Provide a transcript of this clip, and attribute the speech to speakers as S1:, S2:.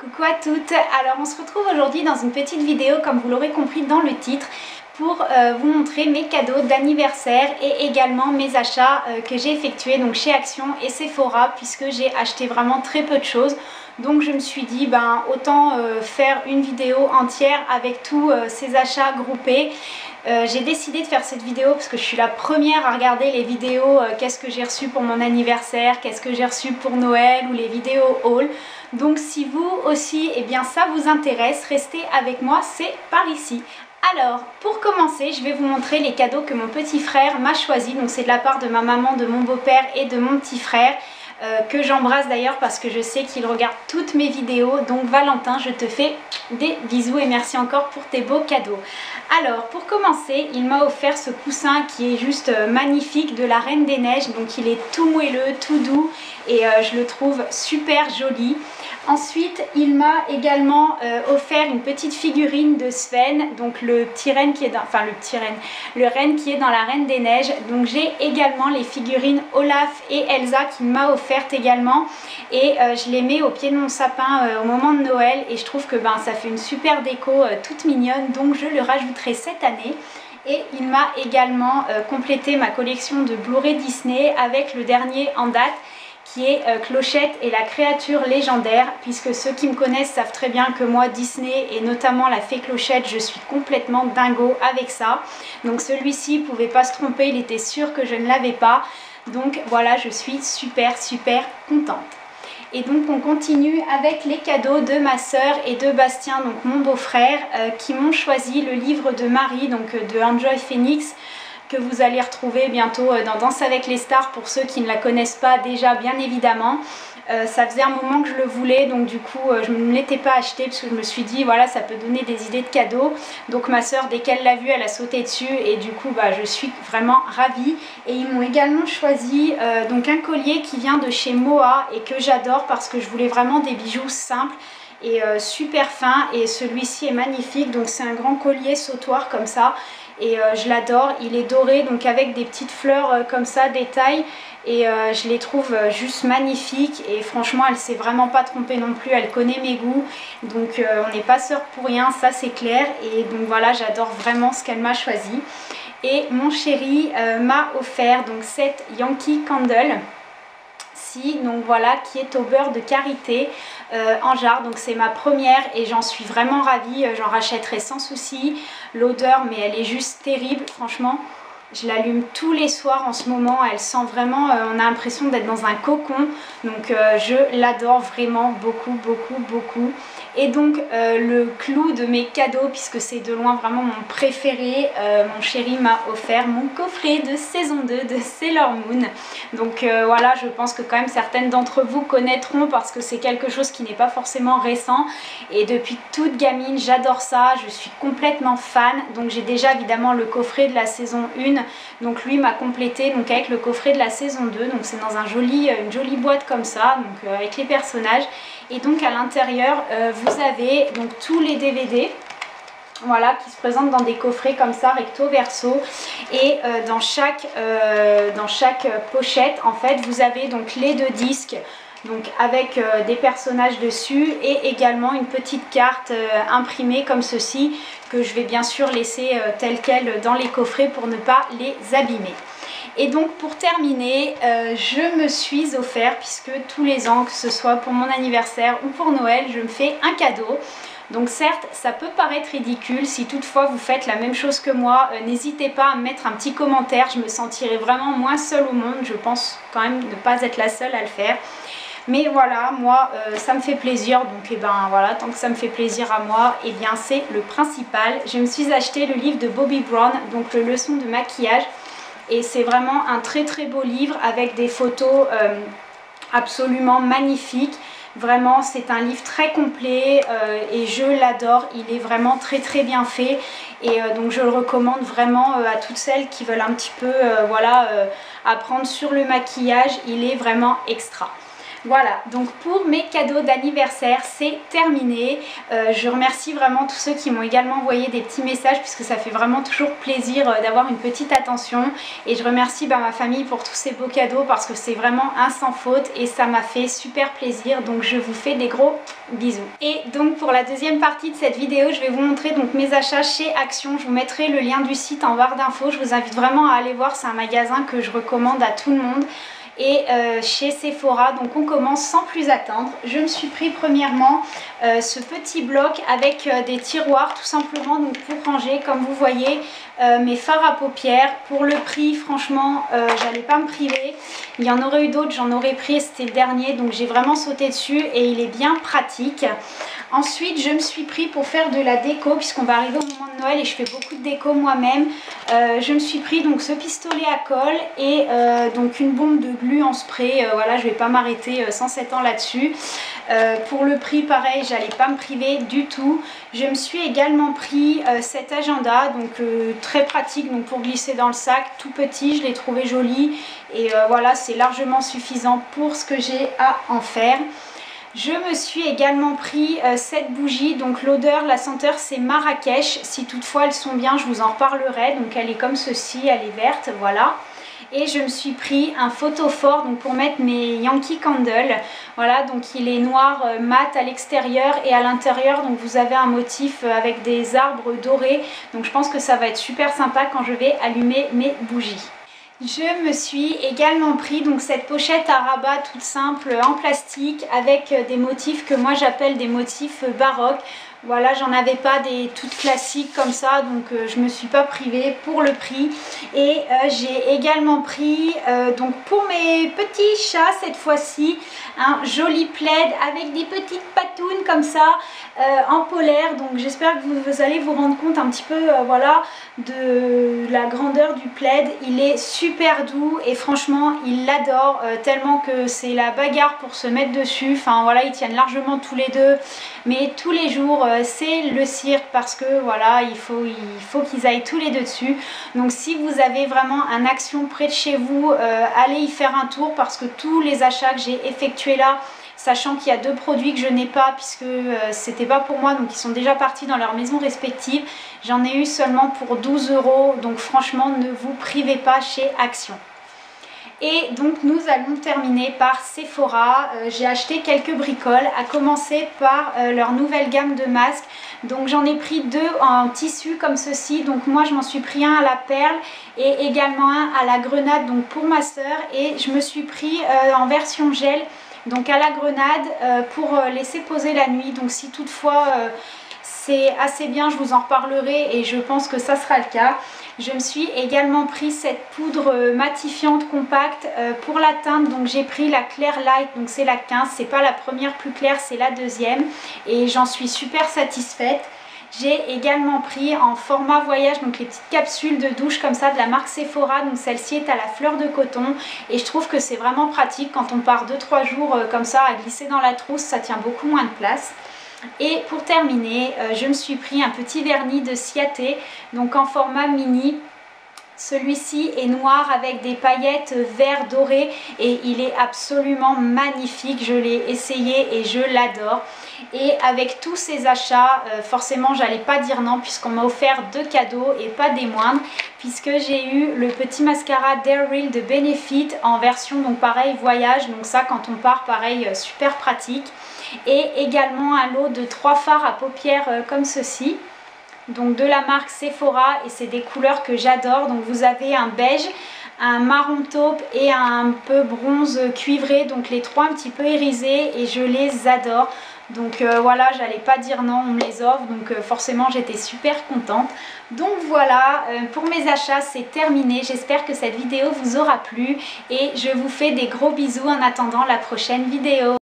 S1: Coucou à toutes, alors on se retrouve aujourd'hui dans une petite vidéo comme vous l'aurez compris dans le titre pour vous montrer mes cadeaux d'anniversaire et également mes achats que j'ai effectués donc chez Action et Sephora puisque j'ai acheté vraiment très peu de choses. Donc je me suis dit autant faire une vidéo entière avec tous ces achats groupés. J'ai décidé de faire cette vidéo parce que je suis la première à regarder les vidéos qu'est-ce que j'ai reçu pour mon anniversaire, qu'est-ce que j'ai reçu pour Noël ou les vidéos haul. Donc si vous aussi ça vous intéresse, restez avec moi, c'est par ici. Alors pour commencer, je vais vous montrer les cadeaux que mon petit frère m'a choisi. Donc c'est de la part de ma maman, de mon beau-père et de mon petit frère. Que j'embrasse d'ailleurs parce que je sais qu'il regarde toutes mes vidéos. Donc Valentin, je te fais des bisous et merci encore pour tes beaux cadeaux. Alors pour commencer, il m'a offert ce coussin qui est juste magnifique de la Reine des Neiges. Donc il est tout moelleux, tout doux et je le trouve super joli. Ensuite, il m'a également offert une petite figurine de Sven, donc le petit renne qui est dans, le renne qui est dans la Reine des Neiges. Donc j'ai également les figurines Olaf et Elsa qu'il m'a offertes également et je les mets au pied de mon sapin au moment de Noël et je trouve que ça fait une super déco toute mignonne, donc je le rajouterai cette année. Et il m'a également complété ma collection de Blu-ray Disney avec le dernier en date, qui est Clochette et la créature légendaire, puisque ceux qui me connaissent savent très bien que moi Disney et notamment la fée Clochette, je suis complètement dingo avec ça. Donc celui-ci pouvait pas se tromper, il était sûr que je ne l'avais pas. Donc voilà, je suis super contente. Et donc on continue avec les cadeaux de ma soeur et de Bastien, donc mon beau-frère, qui m'ont choisi le livre de Marie, donc de Enjoy Phoenix, que vous allez retrouver bientôt dans Danse avec les stars pour ceux qui ne la connaissent pas déjà bien évidemment. Ça faisait un moment que je le voulais, donc du coup je ne me l'étais pas acheté parce que je me suis dit voilà, ça peut donner des idées de cadeaux. Donc ma soeur, dès qu'elle l'a vu, elle a sauté dessus et du coup je suis vraiment ravie. Et ils m'ont également choisi donc un collier qui vient de chez Moa et que j'adore parce que je voulais vraiment des bijoux simples et super fins, et celui-ci est magnifique. Donc c'est un grand collier sautoir comme ça et je l'adore. Il est doré donc avec des petites fleurs comme ça, d'étail, et je les trouve juste magnifiques et franchement elle s'est vraiment pas trompée non plus, elle connaît mes goûts, donc on n'est pas sœurs pour rien, ça c'est clair. Et donc voilà, j'adore vraiment ce qu'elle m'a choisi. Et mon chéri m'a offert donc cette Yankee Candle, donc voilà, qui est au beurre de karité en jarre. Donc c'est ma première et j'en suis vraiment ravie, j'en rachèterai sans souci. L'odeur, mais elle est juste terrible, franchement. Je l'allume tous les soirs en ce moment, elle sent vraiment, on a l'impression d'être dans un cocon. Donc je l'adore vraiment beaucoup. Et donc le clou de mes cadeaux, puisque c'est de loin vraiment mon préféré, mon chéri m'a offert mon coffret de saison 2 de Sailor Moon. Donc voilà, je pense que quand même certaines d'entre vous connaîtront parce que c'est quelque chose qui n'est pas forcément récent. Et depuis toute gamine, j'adore ça, je suis complètement fan. Donc j'ai déjà évidemment le coffret de la saison 1. Donc lui m'a complété donc avec le coffret de la saison 2. Donc c'est dans une jolie boîte comme ça, donc avec les personnages. Et donc à l'intérieur vous avez donc tous les DVD, voilà, qui se présentent dans des coffrets comme ça, recto verso. Et dans chaque pochette en fait vous avez donc les 2 disques, donc avec des personnages dessus, et également une petite carte imprimée comme ceci, que je vais bien sûr laisser telle quelle dans les coffrets pour ne pas les abîmer. Et donc pour terminer, je me suis offert, puisque tous les ans, que ce soit pour mon anniversaire ou pour Noël, je me fais un cadeau. Donc certes, ça peut paraître ridicule, si toutefois vous faites la même chose que moi, n'hésitez pas à me mettre un petit commentaire, je me sentirai vraiment moins seule au monde, je pense quand même ne pas être la seule à le faire. Mais voilà, moi ça me fait plaisir, donc voilà, tant que ça me fait plaisir à moi, c'est le principal. Je me suis acheté le livre de Bobbi Brown, donc le leçon de maquillage. Et c'est vraiment un très beau livre avec des photos absolument magnifiques. Vraiment, c'est un livre très complet et je l'adore. Il est vraiment très bien fait. Et donc je le recommande vraiment à toutes celles qui veulent un petit peu apprendre sur le maquillage. Il est vraiment extra. Voilà, donc pour mes cadeaux d'anniversaire, c'est terminé. Je remercie vraiment tous ceux qui m'ont également envoyé des petits messages puisque ça fait vraiment toujours plaisir d'avoir une petite attention. Et je remercie ma famille pour tous ces beaux cadeaux parce que c'est vraiment un sans faute et ça m'a fait super plaisir. Donc je vous fais des gros bisous. Et donc pour la deuxième partie de cette vidéo, je vais vous montrer donc mes achats chez Action. Je vous mettrai le lien du site en barre d'infos. Je vous invite vraiment à aller voir, c'est un magasin que je recommande à tout le monde. Et chez Sephora, donc on commence sans plus attendre. Je me suis pris premièrement ce petit bloc avec des tiroirs tout simplement donc pour ranger, comme vous voyez, mes fards à paupières. Pour le prix, franchement, j'allais pas me priver. Il y en aurait eu d'autres, j'en aurais pris, c'était le dernier, donc j'ai vraiment sauté dessus et il est bien pratique. Ensuite, je me suis pris pour faire de la déco puisqu'on va arriver au moment de Noël et je fais beaucoup de déco moi-même. Je me suis pris donc ce pistolet à colle et donc une bombe de glu en spray. Voilà, je vais pas m'arrêter 107 ans là-dessus. Pour le prix, pareil, j'allais pas me priver du tout. Je me suis également pris cet agenda, donc très pratique donc pour glisser dans le sac, tout petit, je l'ai trouvé joli et voilà, c'est largement suffisant pour ce que j'ai à en faire. Je me suis également pris cette bougie, donc l'odeur, la senteur c'est Marrakech, si toutefois elles sont bien je vous en reparlerai, donc elle est comme ceci, elle est verte, voilà. Et je me suis pris un photophore donc pour mettre mes Yankee Candle, voilà, donc il est noir mat à l'extérieur et à l'intérieur donc vous avez un motif avec des arbres dorés, donc je pense que ça va être super sympa quand je vais allumer mes bougies. Je me suis également pris donc cette pochette à rabat toute simple en plastique avec des motifs que moi j'appelle des motifs baroques. Voilà, j'en avais pas des toutes classiques comme ça, donc je me suis pas privée pour le prix. Et j'ai également pris donc pour mes petits chats cette fois-ci un joli plaid avec des petites patounes comme ça en polaire. Donc j'espère que vous allez vous rendre compte un petit peu voilà de la grandeur du plaid. Il est super doux et franchement il l'adore tellement que c'est la bagarre pour se mettre dessus. Enfin voilà, ils tiennent largement tous les deux, mais tous les jours c'est le cirque parce que voilà il faut qu'ils aillent tous les deux dessus. Donc si vous avez vraiment un Action près de chez vous, allez y faire un tour parce que tous les achats que j'ai effectués là, sachant qu'il y a deux produits que je n'ai pas puisque c'était pas pour moi, donc ils sont déjà partis dans leurs maisons respectives, j'en ai eu seulement pour 12 €, donc franchement ne vous privez pas chez Action. Et donc nous allons terminer par Sephora. J'ai acheté quelques bricoles, à commencer par leur nouvelle gamme de masques. Donc j'en ai pris deux en tissu comme ceci. Donc moi je m'en suis pris un à la perle et également un à la grenade donc pour ma soeur. Et je me suis pris en version gel donc à la grenade pour laisser poser la nuit. Donc si toutefois c'est assez bien, je vous en reparlerai et je pense que ça sera le cas. Je me suis également pris cette poudre matifiante compacte pour la teinte, donc j'ai pris la Clair Light, donc c'est la 15, c'est pas la première plus claire, c'est la deuxième et j'en suis super satisfaite. J'ai également pris en format voyage donc les petites capsules de douche comme ça de la marque Sephora, donc celle-ci est à la fleur de coton et je trouve que c'est vraiment pratique quand on part 2-3 jours comme ça à glisser dans la trousse, ça tient beaucoup moins de place. Et pour terminer, je me suis pris un petit vernis de Ciaté, donc en format mini. Celui-ci est noir avec des paillettes vert doré et il est absolument magnifique. Je l'ai essayé et je l'adore. Et avec tous ces achats, forcément j'allais pas dire non puisqu'on m'a offert deux cadeaux et pas des moindres, puisque j'ai eu le petit mascara Dare Real de Benefit en version donc pareil voyage, donc ça quand on part pareil super pratique. Et également un lot de 3 fards à paupières comme ceci, donc de la marque Sephora, et c'est des couleurs que j'adore. Donc vous avez un beige, un marron taupe et un peu bronze cuivré, donc les trois un petit peu irisés et je les adore. Donc voilà, j'allais pas dire non, on me les offre, donc forcément j'étais super contente. Donc voilà, pour mes achats c'est terminé, j'espère que cette vidéo vous aura plu et je vous fais des gros bisous en attendant la prochaine vidéo.